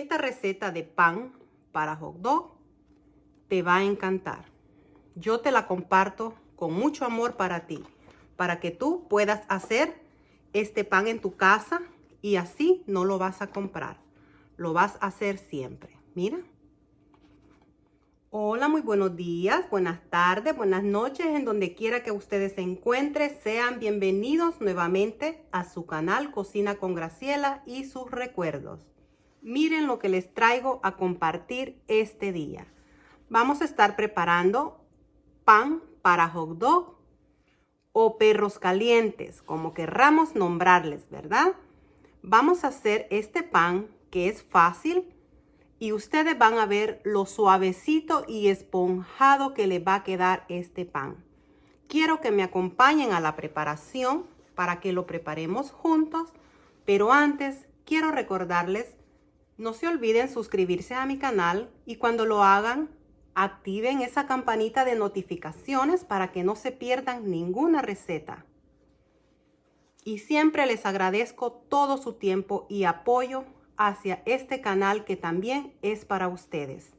Esta receta de pan para hot dog te va a encantar. Yo te la comparto con mucho amor para ti, para que tú puedas hacer este pan en tu casa y así no lo vas a comprar. Lo vas a hacer siempre. Mira. Hola, muy buenos días, buenas tardes, buenas noches, en donde quiera que ustedes se encuentren. Sean bienvenidos nuevamente a su canal Cocina con Graciela y sus recuerdos. Miren lo que les traigo a compartir este día. Vamos a estar preparando pan para hot dog o perros calientes, como querramos nombrarles, ¿verdad? Vamos a hacer este pan que es fácil y ustedes van a ver lo suavecito y esponjado que les va a quedar este pan. Quiero que me acompañen a la preparación para que lo preparemos juntos, pero antes quiero recordarles, no se olviden suscribirse a mi canal y cuando lo hagan, activen esa campanita de notificaciones para que no se pierdan ninguna receta. Y siempre les agradezco todo su tiempo y apoyo hacia este canal que también es para ustedes.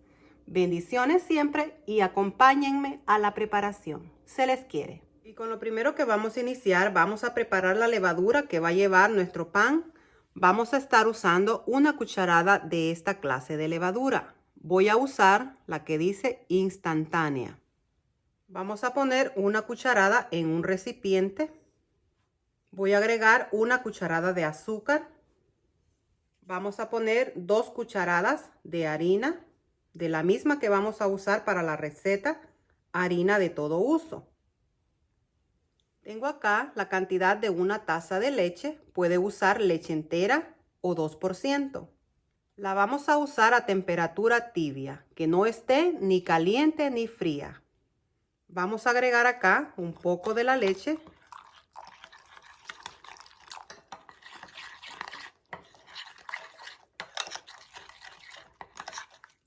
Bendiciones siempre y acompáñenme a la preparación. Se les quiere. Y con lo primero que vamos a iniciar, vamos a preparar la levadura que va a llevar nuestro pan. Vamos a estar usando una cucharada de esta clase de levadura. Voy a usar la que dice instantánea. Vamos a poner una cucharada en un recipiente. Voy a agregar una cucharada de azúcar. Vamos a poner 2 cucharadas de harina, de la misma que vamos a usar para la receta, harina de todo uso. Tengo acá la cantidad de una taza de leche, puede usar leche entera o 2%. La vamos a usar a temperatura tibia, que no esté ni caliente ni fría. Vamos a agregar acá un poco de la leche.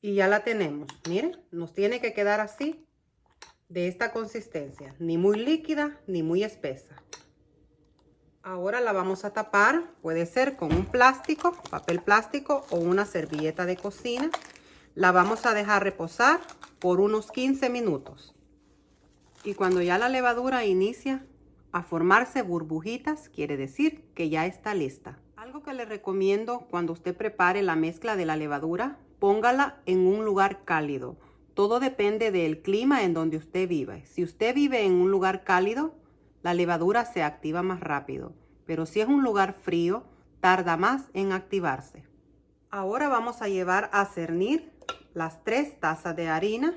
Y ya la tenemos, miren, nos tiene que quedar así, de esta consistencia, ni muy líquida ni muy espesa. Ahora la vamos a tapar, puede ser con un plástico, papel plástico o una servilleta de cocina. La vamos a dejar reposar por unos 15 minutos. Y cuando ya la levadura inicia a formarse burbujitas, quiere decir que ya está lista. Algo que le recomiendo cuando usted prepare la mezcla de la levadura, póngala en un lugar cálido. Todo depende del clima en donde usted vive. Si usted vive en un lugar cálido, la levadura se activa más rápido. Pero si es un lugar frío, tarda más en activarse. Ahora vamos a llevar a cernir las 3 tazas de harina.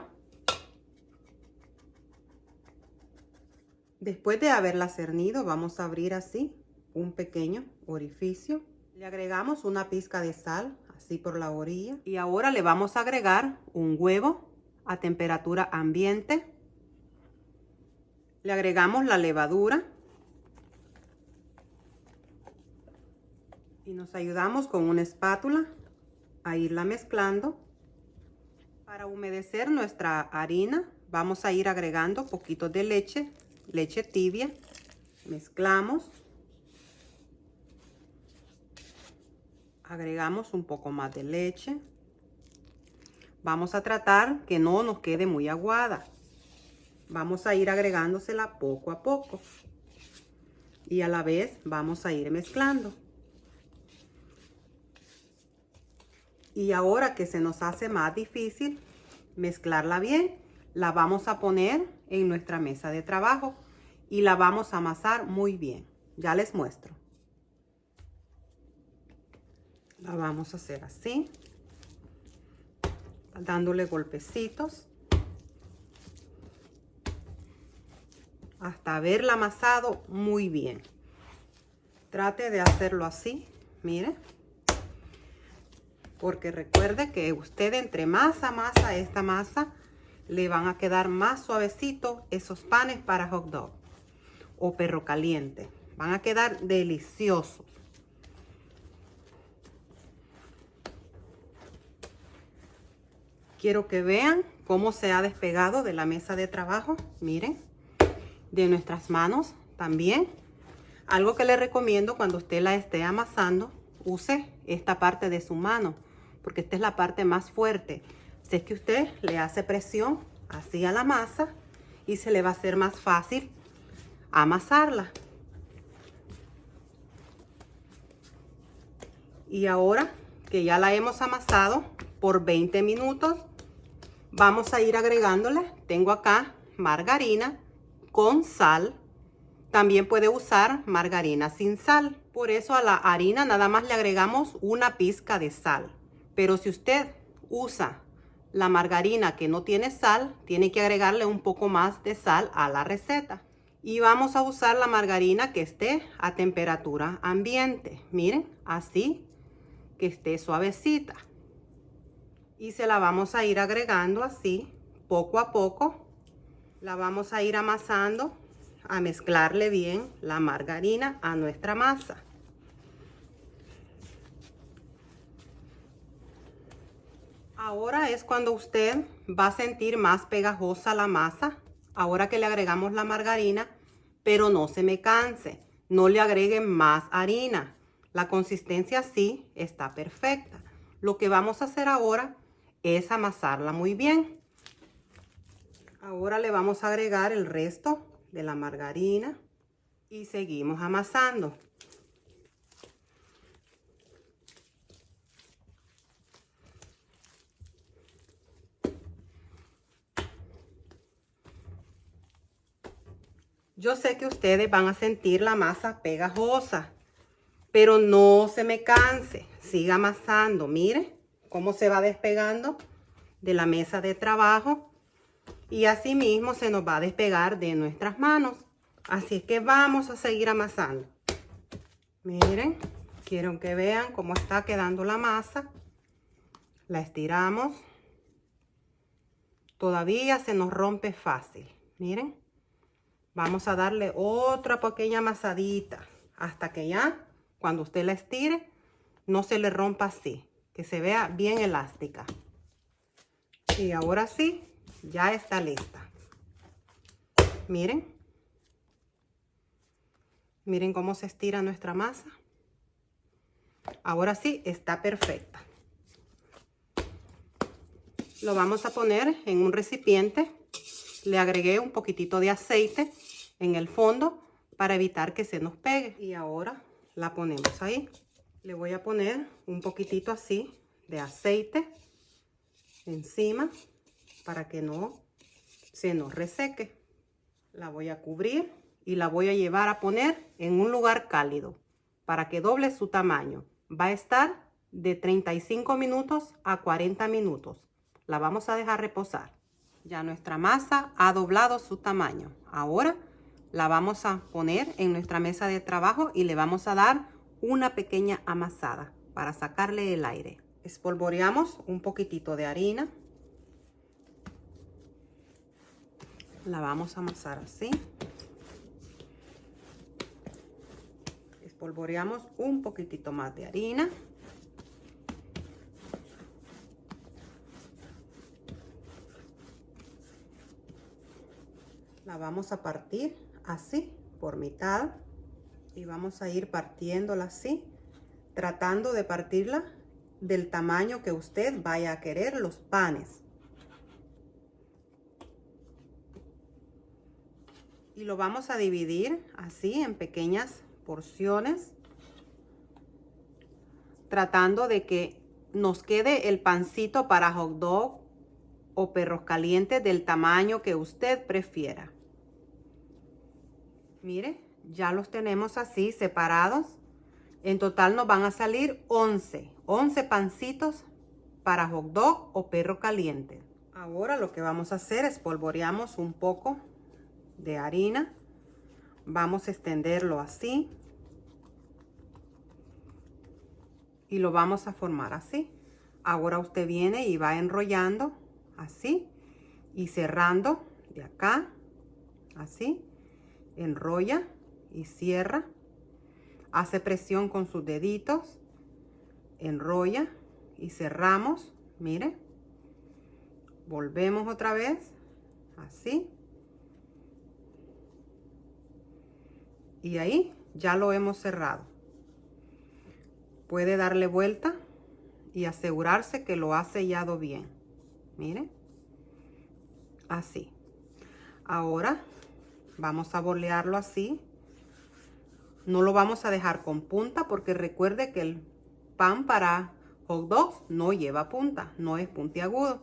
Después de haberla cernido, vamos a abrir así un pequeño orificio. Le agregamos una pizca de sal, así por la orilla. Y ahora le vamos a agregar un huevo a temperatura ambiente. Le agregamos la levadura. Y nos ayudamos con una espátula a irla mezclando. Para humedecer nuestra harina, vamos a ir agregando poquitos de leche, leche tibia. Mezclamos. Agregamos un poco más de leche. Vamos a tratar que no nos quede muy aguada. Vamos a ir agregándosela poco a poco. Y a la vez vamos a ir mezclando. Y ahora que se nos hace más difícil mezclarla bien, la vamos a poner en nuestra mesa de trabajo y la vamos a amasar muy bien. Ya les muestro. La vamos a hacer así, dándole golpecitos hasta haberla amasado muy bien. Trate de hacerlo así, mire, porque recuerde que usted entre más amasa esta masa, le van a quedar más suavecitos esos panes para hot dog o perro caliente. Van a quedar deliciosos. Quiero que vean cómo se ha despegado de la mesa de trabajo. Miren, de nuestras manos también. Algo que les recomiendo cuando usted la esté amasando, use esta parte de su mano, porque esta es la parte más fuerte. Si es que usted le hace presión así a la masa y se le va a hacer más fácil amasarla. Y ahora que ya la hemos amasado por 20 minutos, vamos a ir agregándole, tengo acá margarina con sal. También puede usar margarina sin sal. Por eso a la harina nada más le agregamos una pizca de sal. Pero si usted usa la margarina que no tiene sal, tiene que agregarle un poco más de sal a la receta. Y vamos a usar la margarina que esté a temperatura ambiente. Miren, así, que esté suavecita. Y se la vamos a ir agregando así, poco a poco. La vamos a ir amasando, a mezclarle bien la margarina a nuestra masa. Ahora es cuando usted va a sentir más pegajosa la masa, ahora que le agregamos la margarina, pero no se me canse, no le agreguen más harina. La consistencia sí está perfecta. Lo que vamos a hacer ahora es amasarla muy bien. Ahora le vamos a agregar el resto de la margarina y seguimos amasando. Yo sé que ustedes van a sentir la masa pegajosa, pero no se me canse, siga amasando. Mire cómo se va despegando de la mesa de trabajo y así mismo se nos va a despegar de nuestras manos. Así es que vamos a seguir amasando. Miren, quiero que vean cómo está quedando la masa. La estiramos. Todavía se nos rompe fácil. Miren, vamos a darle otra pequeña amasadita hasta que ya, cuando usted la estire, no se le rompa así, que se vea bien elástica. Y ahora sí, ya está lista. Miren. Miren cómo se estira nuestra masa. Ahora sí, está perfecta. Lo vamos a poner en un recipiente. Le agregué un poquitito de aceite en el fondo para evitar que se nos pegue. Y ahora la ponemos ahí. Le voy a poner un poquitito así de aceite encima para que no se nos reseque. La voy a cubrir y la voy a llevar a poner en un lugar cálido para que doble su tamaño. Va a estar de 35 minutos a 40 minutos. La vamos a dejar reposar. Ya nuestra masa ha doblado su tamaño. Ahora la vamos a poner en nuestra mesa de trabajo y le vamos a dar una pequeña amasada para sacarle el aire. Espolvoreamos un poquitito de harina. La vamos a amasar así. Espolvoreamos un poquitito más de harina. La vamos a partir así por mitad y vamos a ir partiéndola así, tratando de partirla del tamaño que usted vaya a querer los panes. Y lo vamos a dividir así en pequeñas porciones, tratando de que nos quede el pancito para hot dog o perros calientes del tamaño que usted prefiera. Mire, ya los tenemos así separados. En total nos van a salir 11 pancitos para hot dog o perro caliente. Ahora lo que vamos a hacer es espolvoreamos un poco de harina. Vamos a extenderlo así. Y lo vamos a formar así. Ahora usted viene y va enrollando así y cerrando de acá, así. Enrolla y cierra. Hace presión con sus deditos. Enrolla y cerramos. Mire. Volvemos otra vez. Así. Y ahí ya lo hemos cerrado. Puede darle vuelta y asegurarse que lo ha sellado bien. Miren, así. Ahora vamos a bolearlo así. No lo vamos a dejar con punta porque recuerde que el pan para hot dogs no lleva punta, no es puntiagudo.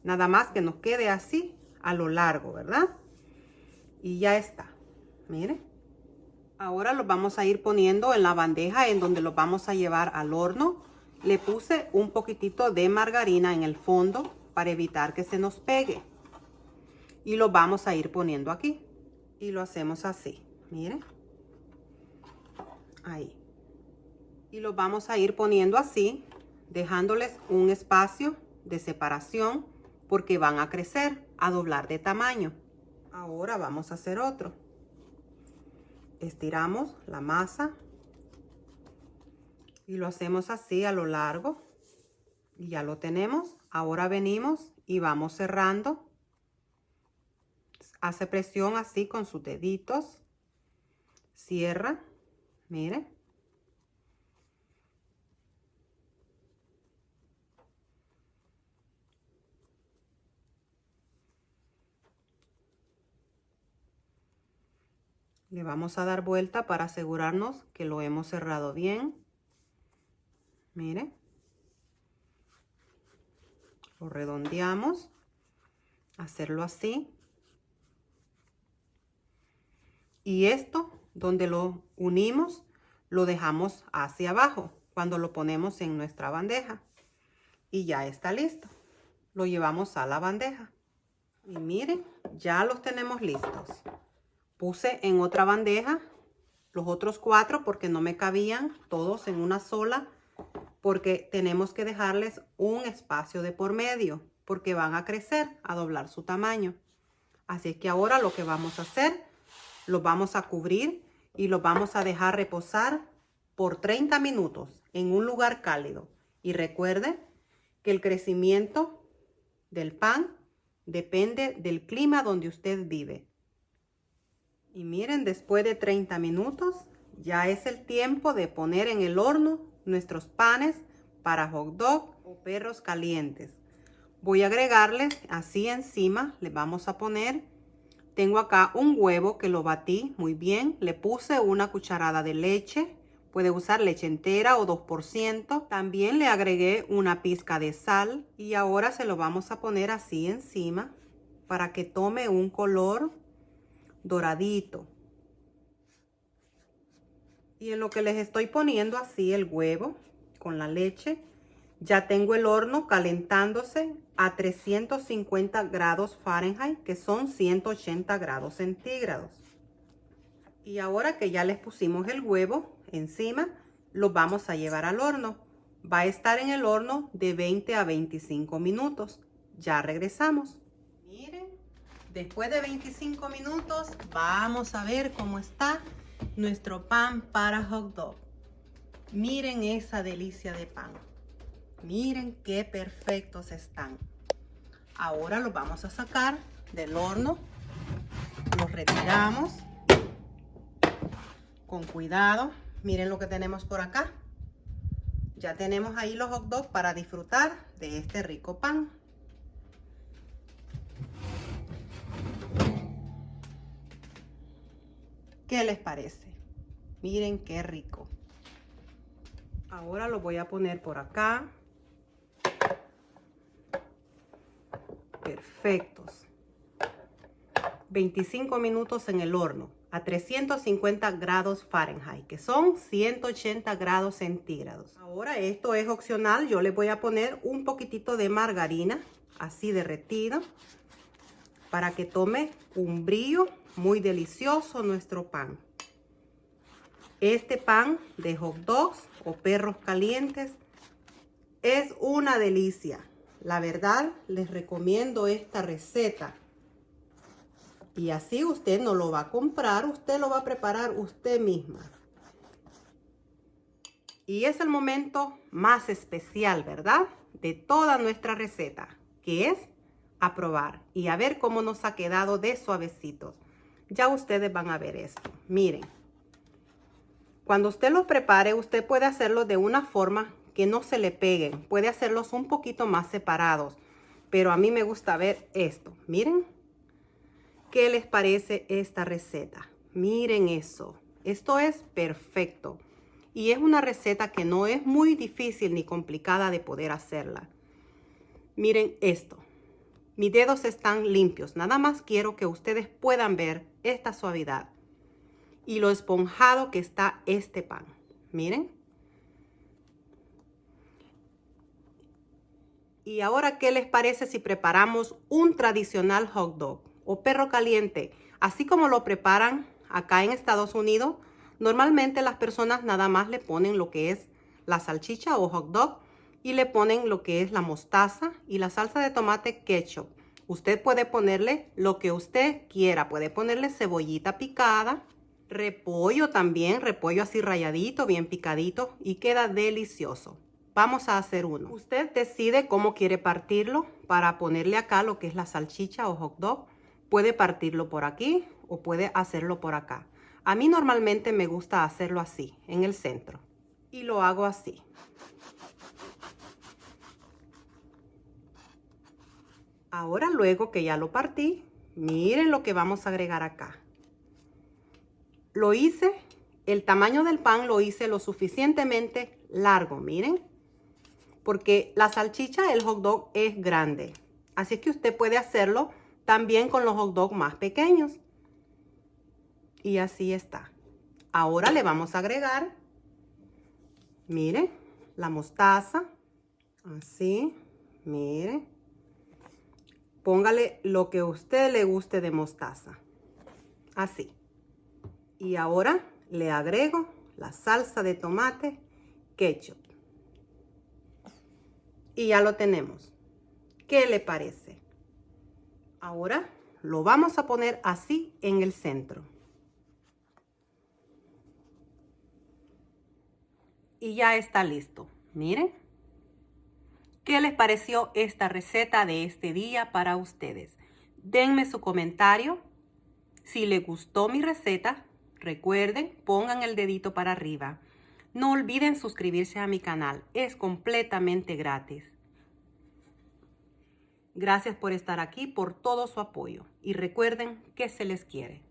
Nada más que nos quede así a lo largo, ¿verdad? Y ya está. Miren. Ahora los vamos a ir poniendo en la bandeja en donde los vamos a llevar al horno. Le puse un poquitito de margarina en el fondo para evitar que se nos pegue. Y lo vamos a ir poniendo aquí. Y lo hacemos así. Miren. Ahí. Y lo vamos a ir poniendo así, dejándoles un espacio de separación porque van a crecer, a doblar de tamaño. Ahora vamos a hacer otro. Estiramos la masa y lo hacemos así a lo largo. Y ya lo tenemos. Ahora venimos y vamos cerrando. Hace presión así con sus deditos. Cierra. Miren. Le vamos a dar vuelta para asegurarnos que lo hemos cerrado bien. Miren. Lo redondeamos. Hacerlo así. Y esto, donde lo unimos, lo dejamos hacia abajo cuando lo ponemos en nuestra bandeja. Y ya está listo. Lo llevamos a la bandeja. Y miren, ya los tenemos listos. Puse en otra bandeja los otros 4 porque no me cabían todos en una sola. Porque tenemos que dejarles un espacio de por medio. Porque van a crecer, a doblar su tamaño. Así es que ahora lo que vamos a hacer, los vamos a cubrir y los vamos a dejar reposar por 30 minutos en un lugar cálido. Y recuerde que el crecimiento del pan depende del clima donde usted vive. Y miren, después de 30 minutos ya es el tiempo de poner en el horno nuestros panes para hot dog o perros calientes. Voy a agregarles así encima, les vamos a poner. Tengo acá un huevo que lo batí muy bien. Le puse una cucharada de leche. Puede usar leche entera o 2%. También le agregué una pizca de sal. Y ahora se lo vamos a poner así encima para que tome un color doradito. Y en lo que les estoy poniendo así el huevo con la leche, ya tengo el horno calentándose a 350 grados Fahrenheit, que son 180 grados centígrados. Y ahora que ya les pusimos el huevo encima, lo vamos a llevar al horno. Va a estar en el horno de 20 a 25 minutos. Ya regresamos. Miren, después de 25 minutos, vamos a ver cómo está nuestro pan para hot dog. Miren esa delicia de pan. Miren qué perfectos están. Ahora los vamos a sacar del horno. Los retiramos con cuidado. Miren lo que tenemos por acá. Ya tenemos ahí los hot dogs para disfrutar de este rico pan. ¿Qué les parece? Miren qué rico. Ahora lo voy a poner por acá. Perfectos. 25 minutos en el horno a 350 grados Fahrenheit, que son 180 grados centígrados. Ahora esto es opcional. Yo le voy a poner un poquitito de margarina, así derretida, para que tome un brillo muy delicioso nuestro pan. Este pan de hot dogs o perros calientes es una delicia. La verdad, les recomiendo esta receta. Y así usted no lo va a comprar, usted lo va a preparar usted misma. Y es el momento más especial, ¿verdad? De toda nuestra receta, que es a probar y a ver cómo nos ha quedado de suavecitos. Ya ustedes van a ver esto. Miren. Cuando usted los prepare, usted puede hacerlo de una forma que no se le peguen. Puede hacerlos un poquito más separados, pero a mí me gusta ver esto. Miren, ¿qué les parece esta receta? Miren eso. Esto es perfecto. Y es una receta que no es muy difícil ni complicada de poder hacerla. Miren esto. Mis dedos están limpios. Nada más quiero que ustedes puedan ver esta suavidad y lo esponjado que está este pan. Miren. Y ahora, ¿qué les parece si preparamos un tradicional hot dog o perro caliente? Así como lo preparan acá en Estados Unidos, normalmente las personas nada más le ponen lo que es la salchicha o hot dog y le ponen lo que es la mostaza y la salsa de tomate ketchup. Usted puede ponerle lo que usted quiera. Puede ponerle cebollita picada, repollo también, repollo así rayadito, bien picadito y queda delicioso. Vamos a hacer uno. Usted decide cómo quiere partirlo para ponerle acá lo que es la salchicha o hot dog. Puede partirlo por aquí o puede hacerlo por acá. A mí normalmente me gusta hacerlo así, en el centro. Y lo hago así. Ahora, luego que ya lo partí, miren lo que vamos a agregar acá. Lo hice, el tamaño del pan lo hice lo suficientemente largo, miren. Porque la salchicha, el hot dog es grande. Así es que usted puede hacerlo también con los hot dogs más pequeños. Y así está. Ahora le vamos a agregar, miren, la mostaza. Así, miren. Póngale lo que a usted le guste de mostaza. Así. Y ahora le agrego la salsa de tomate ketchup. Y ya lo tenemos. ¿Qué le parece? Ahora lo vamos a poner así en el centro. Y ya está listo. Miren. ¿Qué les pareció esta receta de este día para ustedes? Denme su comentario. Si les gustó mi receta, recuerden, pongan el dedito para arriba. No olviden suscribirse a mi canal. Es completamente gratis. Gracias por estar aquí, por todo su apoyo. Y recuerden que se les quiere.